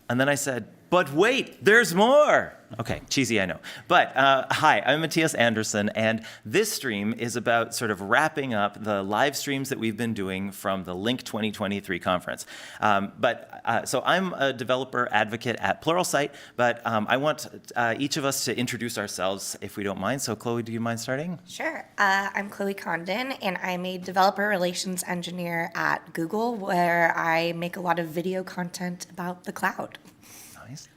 And then I said, but wait, there's more. Okay, cheesy, I know. But hi, I'm Matthias Anderson, and this stream is about sort of wrapping up the live streams that we've been doing from the Link 2023 conference. So I'm a developer advocate at Pluralsight, but I want each of us to introduce ourselves, if we don't mind. So Chloe, do you mind starting? Sure. I'm Chloe Condon, and I'm a developer relations engineer at Google, where I make a lot of video content about the cloud. Nice.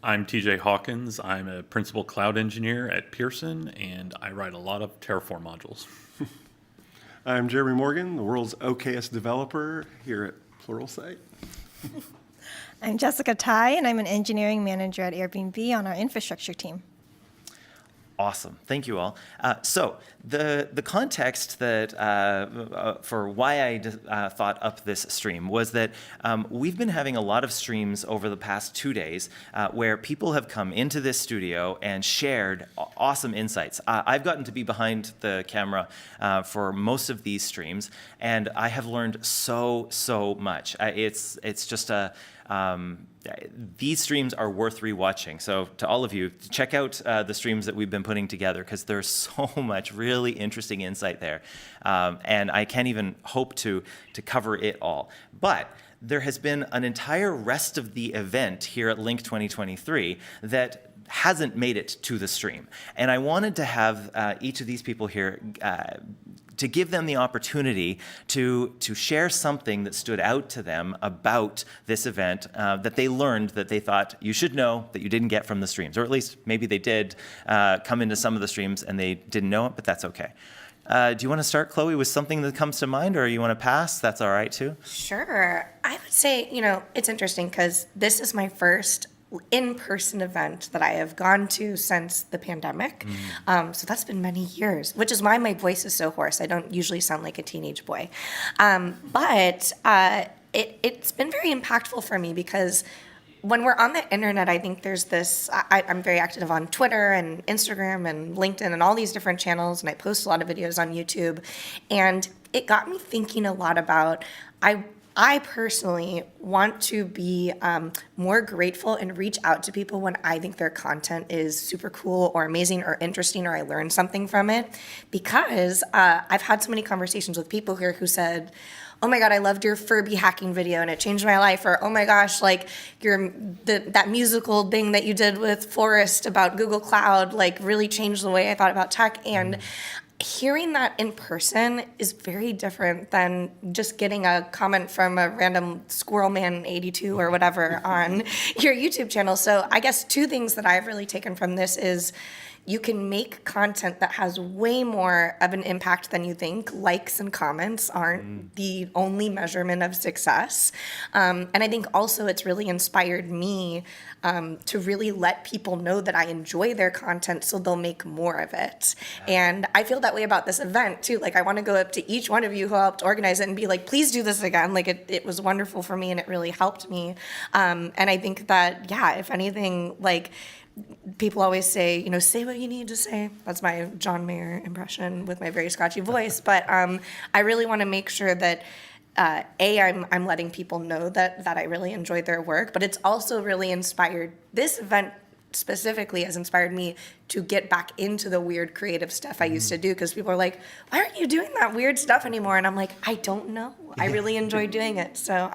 I'm TJ Hawkins. I'm a principal cloud engineer at Pearson, and I write a lot of Terraform modules. I'm Jeremy Morgan, the world's OKS developer here at Pluralsight. I'm Jessica Tai, and I'm an engineering manager at Airbnb on our infrastructure team. Awesome. Thank you all. So the context that for why I thought up this stream was that we've been having a lot of streams over the past 2 days where people have come into this studio and shared awesome insights. I've gotten to be behind the camera for most of these streams, and I have learned so much. It's just these streams are worth rewatching. So to all of you, check out the streams that we've been putting together, because there's so much really interesting insight there. And I can't even hope to cover it all. But there has been an entire rest of the event here at Link 2023 that hasn't made it to the stream. And I wanted to have each of these people here to give them the opportunity to share something that stood out to them about this event that they learned, that they thought you should know, that you didn't get from the streams. Or at least maybe they did come into some of the streams and they didn't know it, but that's okay. Do you want to start, Chloe, with something that comes to mind, or you want to pass? That's all right, too. Sure. I would say, it's interesting because this is my first in-person event that I have gone to since the pandemic. So that's been many years, which is why my voice is so hoarse. I don't usually sound like a teenage boy. But it's been very impactful for me because when we're on the internet, I think there's this, I'm very active on Twitter and Instagram and LinkedIn and all these different channels, and I post a lot of videos on YouTube. And it got me thinking a lot about, I personally want to be more grateful and reach out to people when I think their content is super cool or amazing or interesting or I learned something from it, because I've had so many conversations with people here who said, oh my God, I loved your Furby hacking video and it changed my life. Or, oh my gosh, like that musical thing that you did with Forrest about Google Cloud, like really changed the way I thought about tech. And hearing that in person is very different than just getting a comment from a random Squirrel Man 82 or whatever on your YouTube channel. So I guess two things that I've really taken from this is you can make content that has way more of an impact than you think. Likes and comments aren't the only measurement of success. And I think also it's really inspired me to really let people know that I enjoy their content so they'll make more of it. And I feel that way about this event too. Like I want to go up to each one of you who helped organize it and be like, please do this again. Like it was wonderful for me and it really helped me. And I think that, yeah, if anything, like, people always say, say what you need to say. That's my John Mayer impression with my very scratchy voice. But I really want to make sure that, I'm letting people know that I really enjoyed their work. But it's also really inspired, this event specifically has inspired me to get back into the weird creative stuff I used to do, because people are like, why aren't you doing that weird stuff anymore? And I'm like, I don't know. I really enjoy doing it. So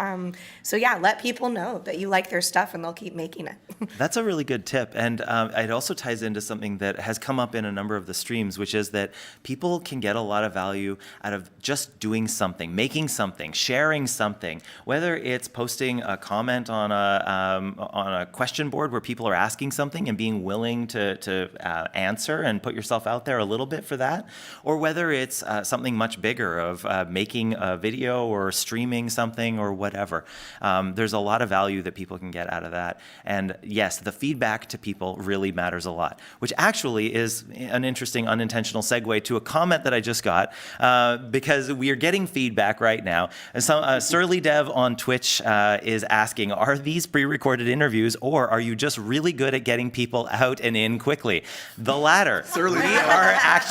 yeah, let people know that you like their stuff and they'll keep making it. That's a really good tip. And it also ties into something that has come up in a number of the streams, which is that people can get a lot of value out of just doing something, making something, sharing something, whether it's posting a comment on a question board where people are asking something and being willing to answer and put yourself out there a little bit for that, or whether it's something much bigger of making a video or streaming something or whatever. There's a lot of value that people can get out of that. And yes, the feedback to people really matters a lot, which actually is an interesting unintentional segue to a comment that I just got, because we are getting feedback right now. Surly Dev on Twitch is asking, are these pre-recorded interviews, or are you just really good at getting getting people out and in quickly. The latter.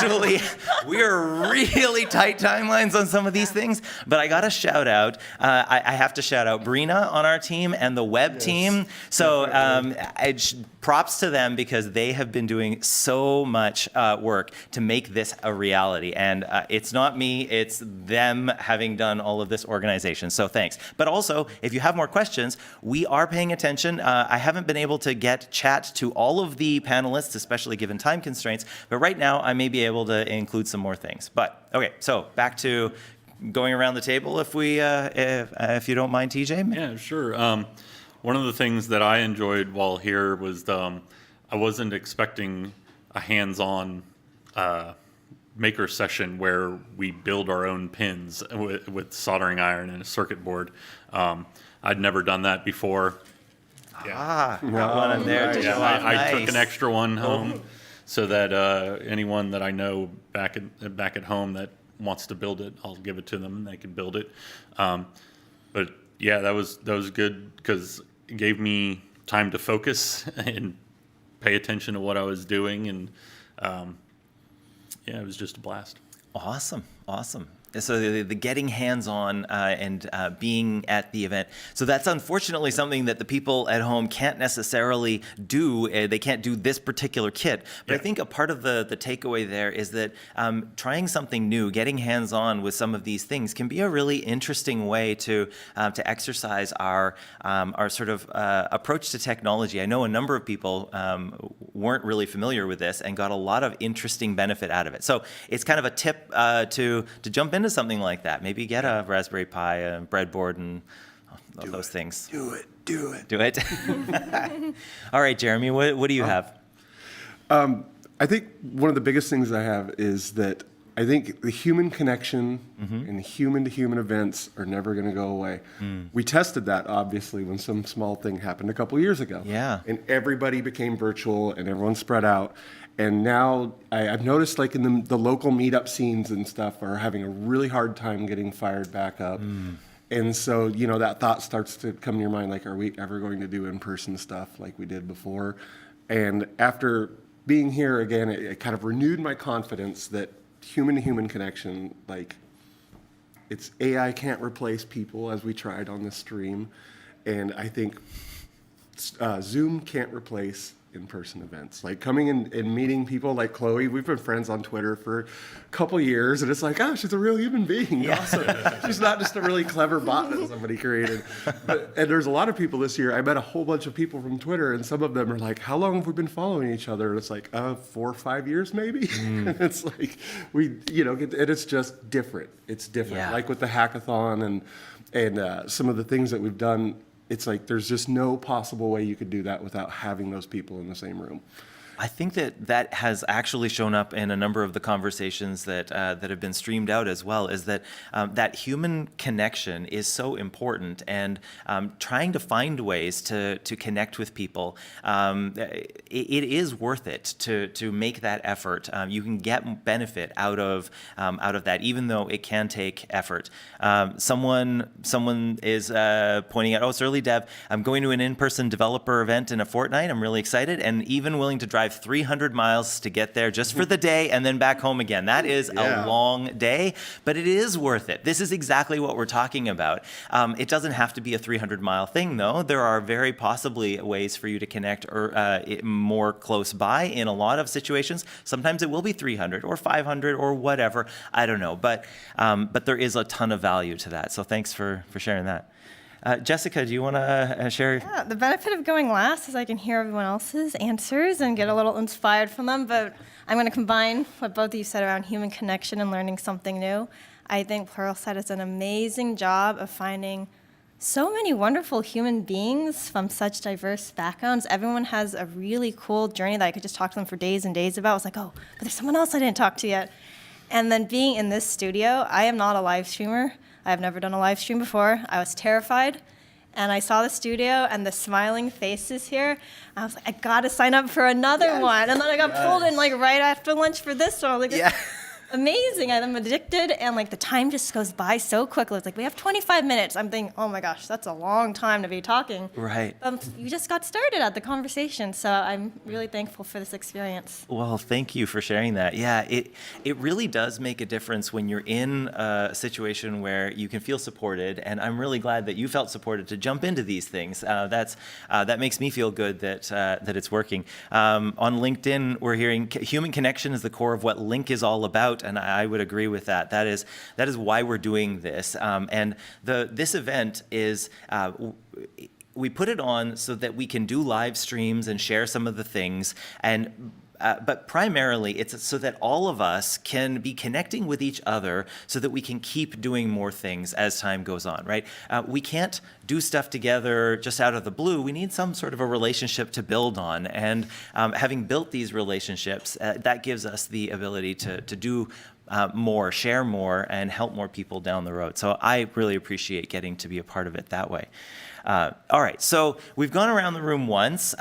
early. We are really tight timelines on some of these things, but I got to shout out, I have to shout out Brina on our team and the web team. So props to them because they have been doing so much work to make this a reality. And it's not me, it's them having done all of this organization. So thanks. But also, if you have more questions, we are paying attention. I haven't been able to get chat to all of the panelists, especially given time constraints. But right now, I may be able to include some more things. But okay, so back to going around the table, if you don't mind, TJ. Yeah, sure. One of the things that I enjoyed while here was I wasn't expecting a hands-on maker session where we build our own pins with soldering iron and a circuit board. I'd never done that before. Got one there to Yeah, show off. I took Nice. an extra one home so that anyone that I know back at home that wants to build it, I'll give it to them and they can build it. But yeah, that was good because it gave me time to focus and pay attention to what I was doing, and yeah, it was just a blast. Awesome. So the getting hands-on and being at the event. So that's unfortunately something that the people at home can't necessarily do. They can't do this particular kit. But I think a part of the takeaway there is that trying something new, getting hands-on with some of these things can be a really interesting way to exercise our sort of approach to technology. I know a number of people weren't really familiar with this and got a lot of interesting benefit out of it. So it's kind of a tip to jump into something like that. Maybe get a Raspberry Pi, a breadboard, and all those things. Do it. Do it. All right, Jeremy, what do you have? I think one of the biggest things I have is that I think the human connection and human-to-human events are never going to go away. We tested that, obviously, when some small thing happened a couple years ago. Yeah. And everybody became virtual, and everyone spread out. And now I've noticed, like, in the local meetup scenes and stuff are having a really hard time getting fired back up. And so, that thought starts to come to your mind, like, are we ever going to do in-person stuff like we did before? And after being here again, it kind of renewed my confidence that human-to-human connection, like, it's AI can't replace people, as we tried on this stream. And I think Zoom can't replace in-person events. Like coming in and meeting people like Chloe, we've been friends on Twitter for a couple years, and it's like, oh, she's a real human being. Yeah. Also, she's not just a really clever bot that somebody created. And there's a lot of people this year. I met a whole bunch of people from Twitter, and some of them are like, how long have we been following each other? And it's like, 4 or 5 years maybe. And it's like, and it's just different. It's different. Yeah. Like with the hackathon and some of the things that we've done, it's like there's just no possible way you could do that without having those people in the same room. I think that has actually shown up in a number of the conversations that have been streamed out as well, is that that human connection is so important, and trying to find ways to connect with people, it is worth it to make that effort. You can get benefit out of that, even though it can take effort. Someone is pointing out, it's early dev. I'm going to an in-person developer event in a fortnight. I'm really excited, and even willing to drive 300 miles to get there just for the day and then back home again. That is a long day, but it is worth it. This is exactly what we're talking about. It doesn't have to be a 300-mile thing, though. There are very possibly ways for you to connect more close by in a lot of situations. Sometimes it will be 300 or 500 or whatever. I don't know, but there is a ton of value to that. So thanks for sharing that. Jessica, do you want to share? Yeah, the benefit of going last is I can hear everyone else's answers and get a little inspired from them, but I'm going to combine what both of you said around human connection and learning something new. I think Pluralsight does an amazing job of finding so many wonderful human beings from such diverse backgrounds. Everyone has a really cool journey that I could just talk to them for days and days about. I was like, oh, but there's someone else I didn't talk to yet. And then being in this studio, I am not a live streamer. I've never done a live stream before. I was terrified, and I saw the studio and the smiling faces here. I was like, I gotta sign up for another one. And then I got pulled in like right after lunch for this one. I was like, amazing. I'm addicted, and like the time just goes by so quickly. It's like we have 25 minutes. I'm thinking, oh my gosh, that's a long time to be talking. Right. You just got started at the conversation, so I'm really thankful for this experience. Well, thank you for sharing that. Yeah, it really does make a difference when you're in a situation where you can feel supported, and I'm really glad that you felt supported to jump into these things. That makes me feel good that it's working. On LinkedIn, we're hearing human connection is the core of what Link is all about, and I would agree with that. That is why we're doing this. And this event is. We put it on so that we can do live streams and share some of the things, but primarily it's so that all of us can be connecting with each other so that we can keep doing more things as time goes on, right? We can't do stuff together just out of the blue. We need some sort of a relationship to build on, and having built these relationships, that gives us the ability to do more, share more, and help more people down the road. So I really appreciate getting to be a part of it that way. All right, so we've gone around the room once.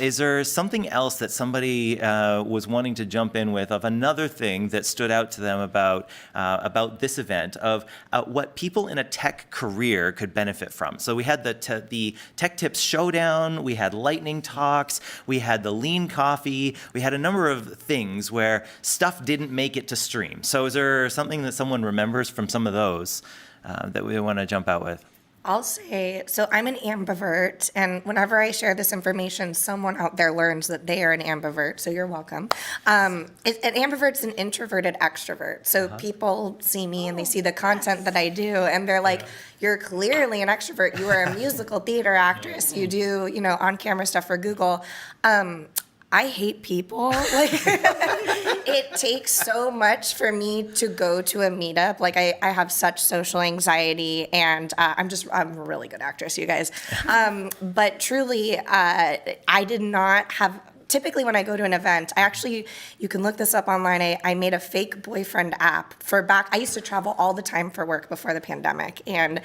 Is there something else that somebody was wanting to jump in with, of another thing that stood out to them about this event, of what people in a tech career could benefit from? So we had the Tech Tips Showdown, we had lightning talks, we had the lean coffee, we had a number of things where stuff didn't make it to stream. So is there something that someone remembers from some of those that we want to jump out with? I'll say, so I'm an ambivert, and whenever I share this information, someone out there learns that they are an ambivert, so you're welcome. An ambivert's an introverted extrovert, so people see me and they see the content that I do, and they're like, you're clearly an extrovert. You are a musical theater actress. You do, on-camera stuff for Google. I hate people. Like, it takes so much for me to go to a meetup. Like, I have such social anxiety, and I'm a really good actress, you guys. But truly, I did not have. Typically, when I go to an event, you can look this up online. I made a fake boyfriend app I used to travel all the time for work before the pandemic. And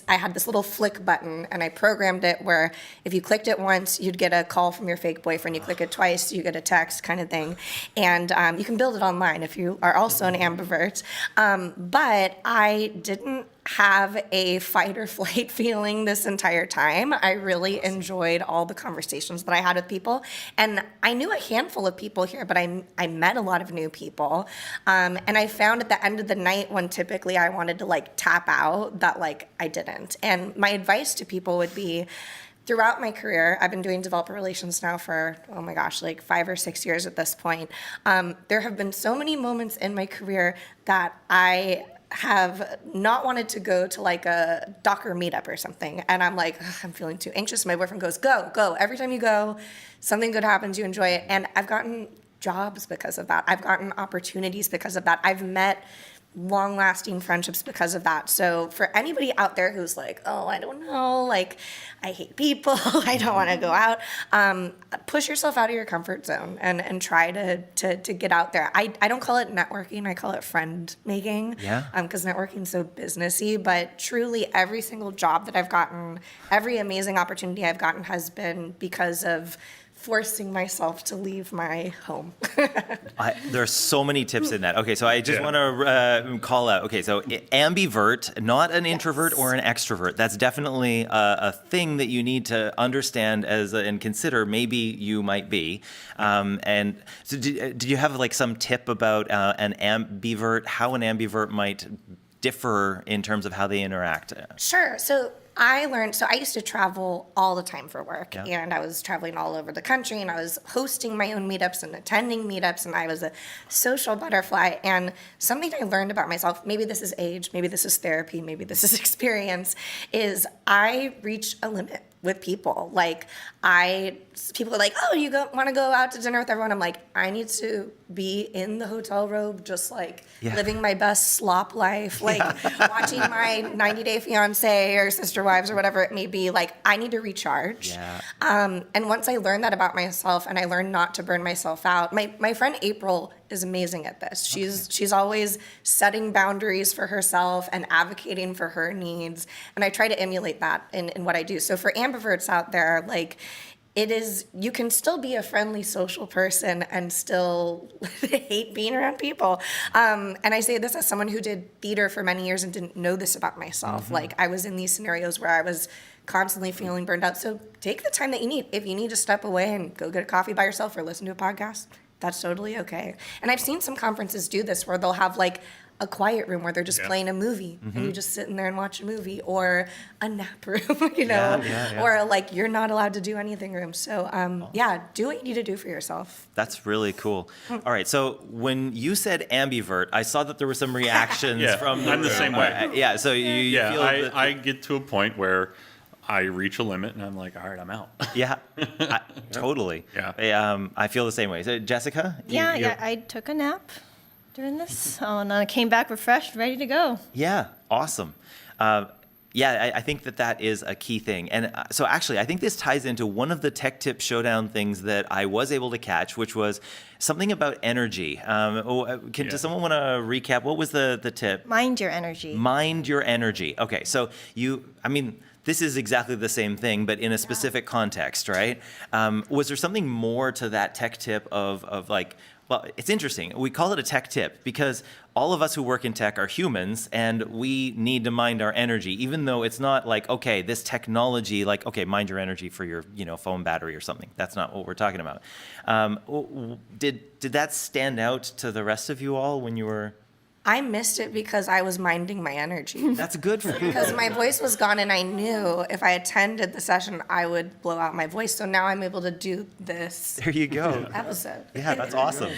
I had this little flick button, and I programmed it where if you clicked it once, you'd get a call from your fake boyfriend. You click it twice, you get a text kind of thing. And you can build it online if you are also an ambivert. But I didn't have a fight or flight feeling this entire time. I really enjoyed all the conversations that I had with people. And I knew a handful of people here, but I met a lot of new people. And I found at the end of the night, when typically I wanted to tap out, that I didn't. And my advice to people would be, throughout my career, I've been doing developer relations now for, 5 or 6 years at this point. There have been so many moments in my career that I have not wanted to go to a Docker meetup or something. And I'm like, I'm feeling too anxious. My boyfriend goes, go. Every time you go, something good happens, you enjoy it. And I've gotten jobs because of that. I've gotten opportunities because of that. I've met long-lasting friendships because of that. So for anybody out there who's like, oh, I don't know, I hate people, I don't want to go out, push yourself out of your comfort zone and try to get out there. I don't call it networking, I call it friend making. Yeah. Because networking's so businessy, but truly every single job that I've gotten, every amazing opportunity I've gotten has been because of forcing myself to leave my home. There are so many tips in that. Okay, so I just want to call out. Okay, so ambivert, not an introvert or an extrovert. That's definitely a thing that you need to understand and consider. Maybe you might be. And so, did you have some tip about an ambivert? How an ambivert might differ in terms of how they interact? Sure. So I used to travel all the time for work, and I was traveling all over the country, and I was hosting my own meetups and attending meetups, and I was a social butterfly. And something I learned about myself, maybe this is age, maybe this is therapy, maybe this is experience, is I reach a limit with people. People are like, oh, you want to go out to dinner with everyone? I'm like, I need to be in the hotel robe, just living my best slop life, watching my 90 Day Fiance or Sister Wives or whatever it may be. I need to recharge. Yeah. And once I learned that about myself, and I learned not to burn myself out, my friend April is amazing at this. She's always setting boundaries for herself and advocating for her needs, and I try to emulate that in what I do. So for ambiverts out there, you can still be a friendly social person and still hate being around people. And I say this as someone who did theater for many years and didn't know this about myself. Like, I was in these scenarios where I was constantly feeling burned out. So take the time that you need. If you need to step away and go get a coffee by yourself or listen to a podcast, that's totally okay. And I've seen some conferences do this where they'll have like a quiet room where they're just playing a movie and you just sit in there and watch a movie, or a nap room, or like you're not allowed to do anything room. So do what you need to do for yourself. That's really cool. All right, so when you said ambivert, I saw that there were some reactions from I'm the room. same way. Yeah, so you feel that, I get to a point where I reach a limit and I'm like, all right, I'm out. totally. Yeah. I feel the same way. So Jessica? I took a nap during this, and then I came back refreshed, ready to go. Yeah, awesome. I think that is a key thing. And so actually, I think this ties into one of the Tech Tip Showdown things that I was able to catch, which was something about energy. Does someone want to recap? What was the tip? Mind your energy. Mind your energy. Okay, so this is exactly the same thing, but in a specific context, right? Was there something more to that tech tip of like, well, it's interesting. We call it a tech tip because all of us who work in tech are humans and we need to mind our energy, even though it's not like, okay, this technology, like, okay, mind your energy for your, phone battery or something. That's not what we're talking about. Did that stand out to the rest of you all when you were? I missed it because I was minding my energy. That's good for you. Because my voice was gone and I knew if I attended the session, I would blow out my voice. So now I'm able to do this There you go. episode. Yeah, that's awesome.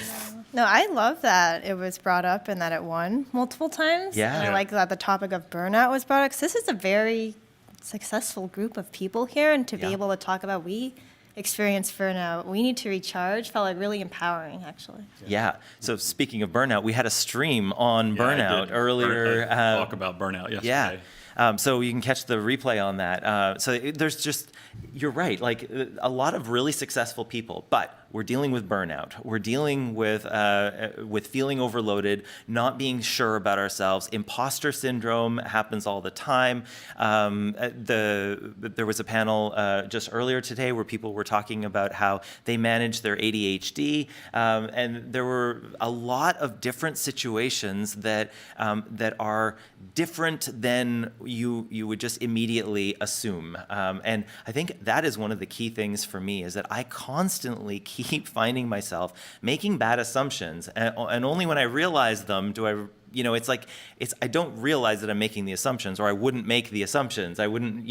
No, I love that it was brought up and that it won multiple times. Yeah. And I like that the topic of burnout was brought up, because this is a very successful group of people here, and to be able to talk about we experience burnout, we need to recharge, felt like really empowering, actually. Yeah. So speaking of burnout, we had a stream on burnout earlier. Talk about burnout yesterday. Yeah. So you can catch the replay on that. There's just, you're right, like a lot of really successful people, but we're dealing with burnout. We're dealing with feeling overloaded, not being sure about ourselves. Imposter syndrome happens all the time. There was a panel just earlier today where people were talking about how they manage their ADHD, and there were a lot of different situations that are different than you would just immediately assume. And I think that is one of the key things for me, is that I constantly keep finding myself making bad assumptions, and only when I realize them do I, I don't realize that I'm making the assumptions, or I wouldn't make the assumptions. I wouldn't,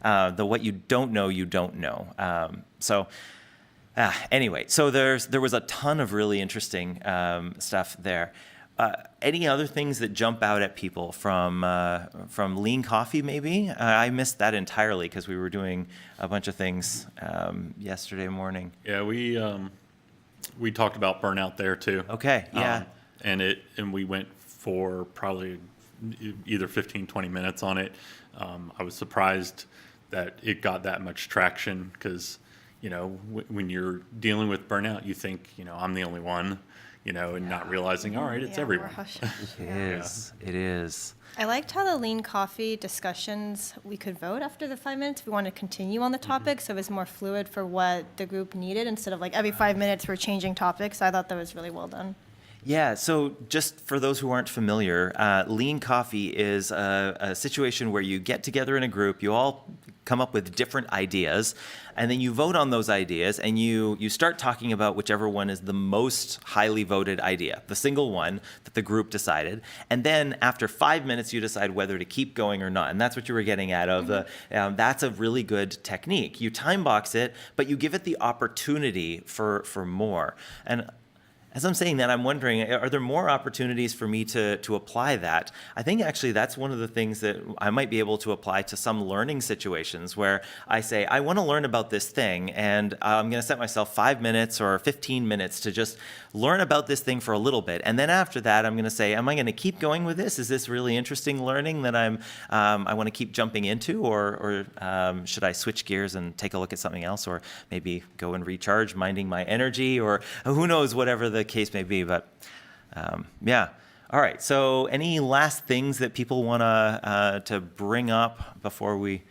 what you don't know, you don't know. Anyway, so there was a ton of really interesting stuff there. Any other things that jump out at people from Lean Coffee, maybe? I missed that entirely because we were doing a bunch of things yesterday morning. Yeah, we talked about burnout there too. Okay, yeah. And we went for probably either 15, 20 minutes on it. I was surprised that it got that much traction because, when you're dealing with burnout, you think, I'm the only one. And not realizing, all right, it's everyone. It is. I liked how the Lean Coffee discussions, we could vote after the 5 minutes if we wanted to continue on the topic, so it was more fluid for what the group needed instead of like every 5 minutes we're changing topics. I thought that was really well done. Yeah, so just for those who aren't familiar, Lean Coffee is a situation where you get together in a group, you all come up with different ideas, and then you vote on those ideas, and you start talking about whichever one is the most highly voted idea, the single one that the group decided. And then after 5 minutes, you decide whether to keep going or not. And that's what you were getting at of that's a really good technique. You time box it, but you give it the opportunity for more. And as I'm saying that, I'm wondering, are there more opportunities for me to apply that? I think actually that's one of the things that I might be able to apply to some learning situations where I say, I want to learn about this thing, and I'm going to set myself 5 minutes or 15 minutes to just learn about this thing for a little bit. And then after that, I'm going to say, am I going to keep going with this? Is this really interesting learning that I want to keep jumping into? Or should I switch gears and take a look at something else? Or maybe go and recharge, minding my energy, or who knows, whatever the case may be. But yeah. All right. So any last things that people want to bring up before we?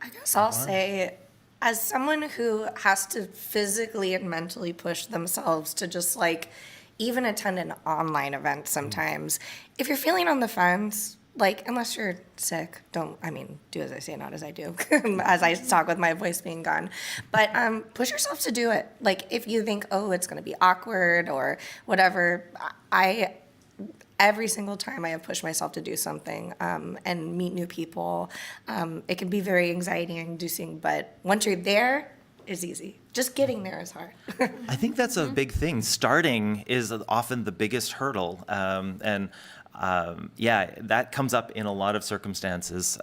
I guess I'll say as someone who has to physically and mentally push themselves to just like even attend an online event sometimes, if you're feeling on the fence, like, unless you're sick, do as I say, not as I do, as I talk with my voice being gone. But push yourself to do it. Like, if you think, oh, it's going to be awkward or whatever, every single time I have pushed myself to do something and meet new people, it can be very anxiety inducing, but once you're there, it's easy. Just getting there is hard. I think that's a big thing. Starting is often the biggest hurdle. That comes up in a lot of circumstances.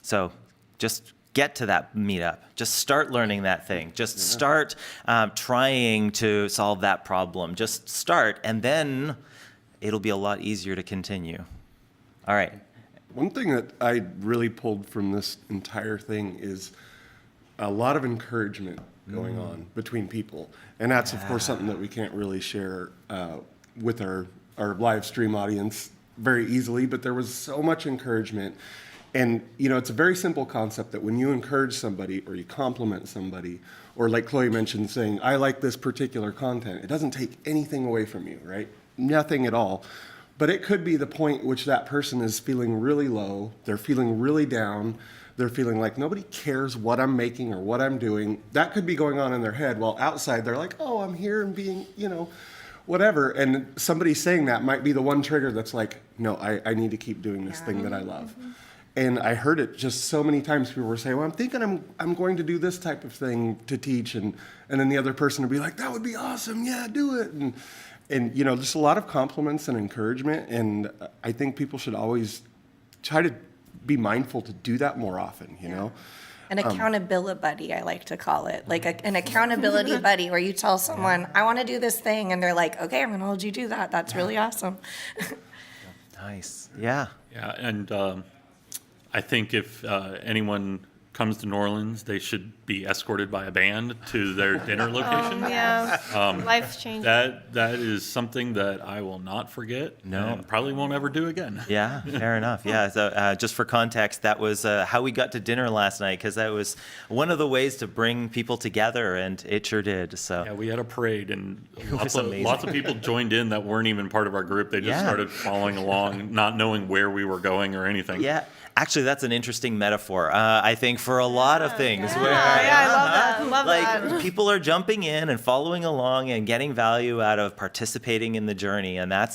So just get to that meetup. Just start learning that thing. Just start trying to solve that problem. Just start, and then it'll be a lot easier to continue. All right. One thing that I really pulled from this entire thing is a lot of encouragement going on between people. And that's, of course, something that we can't really share with our live stream audience very easily, but there was so much encouragement. And, it's a very simple concept that when you encourage somebody or you compliment somebody, or like Chloe mentioned, saying, I like this particular content, it doesn't take anything away from you, right? Nothing at all. But it could be the point at which that person is feeling really low, they're feeling really down, they're feeling like nobody cares what I'm making or what I'm doing. That could be going on in their head, while outside they're like, oh, I'm here and being, whatever. And somebody saying that might be the one trigger that's like, no, I need to keep doing this thing that I love. And I heard it just so many times. People were saying, well, I'm thinking I'm going to do this type of thing to teach. And then the other person would be like, that would be awesome. Yeah, do it. And just a lot of compliments and encouragement. And I think people should always try to be mindful to do that more often, you know? An accountability buddy, I like to call it. Like an accountability buddy where you tell someone, I want to do this thing. And they're like, okay, I'm going to hold you do that. That's really awesome. Nice. Yeah. Yeah, and I think if anyone comes to New Orleans, they should be escorted by a band to their dinner location. Life's changing. That is something that I will not forget. No. And probably won't ever do again. Yeah, fair enough. Yeah, so just for context, that was how we got to dinner last night, because that was one of the ways to bring people together, and it sure did. So Yeah, we had a parade, and was amazing. lots of people joined in that weren't even part of our group. They just Yeah. started following along, not knowing where we were going or anything. yeah, actually, that's an interesting metaphor. I think for a lot of things, where I love that. I love like that. people are jumping in and following along and getting value out of participating in the journey, and I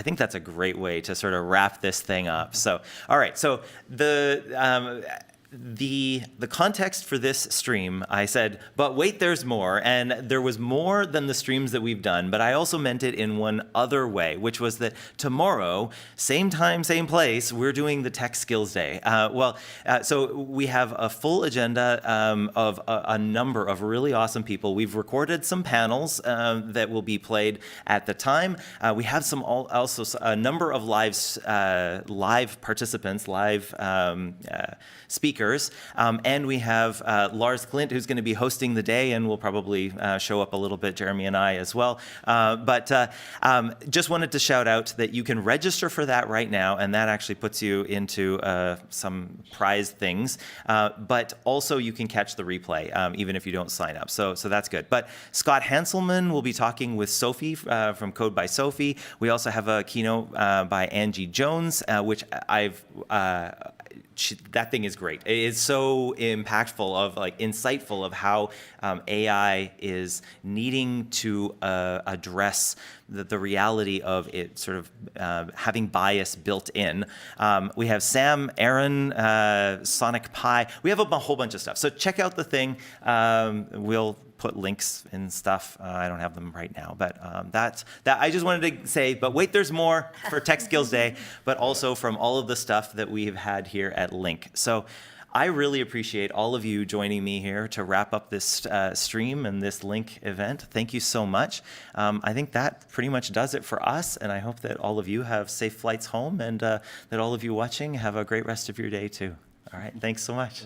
think that's a great way to sort of wrap this thing up. So, all right. So the context for this stream, I said, but wait, there's more. And there was more than the streams that we've done, but I also meant it in one other way, which was that tomorrow, same time, same place, we're doing the Tech Skills Day. So we have a full agenda of a number of really awesome people. We've recorded some panels that will be played at the time. We have also a number of live participants, speakers, and we have Lars Klint, who's going to be hosting the day, and will probably show up a little bit, Jeremy and I as well. But just wanted to shout out that you can register for that right now, and that actually puts you into some prize things. But also you can catch the replay, even if you don't sign up. So that's good. But Scott Hanselman will be talking with Sophie from Code by Sophie. We also have a keynote by Angie Jones, which that thing is great. It is so impactful, insightful of how AI is needing to address the reality of it sort of having bias built in. We have Sam, Aaron, Sonic Pi. We have a whole bunch of stuff. So check out the thing. We'll put links and stuff. I don't have them right now, but that I just wanted to say, but wait, there's more for Tech Skills Day, but also from all of the stuff that we've had here at Link. So I really appreciate all of you joining me here to wrap up this stream and this Link event. Thank you so much. I think that pretty much does it for us, and I hope that all of you have safe flights home, and that all of you watching have a great rest of your day too. All right, thanks so much.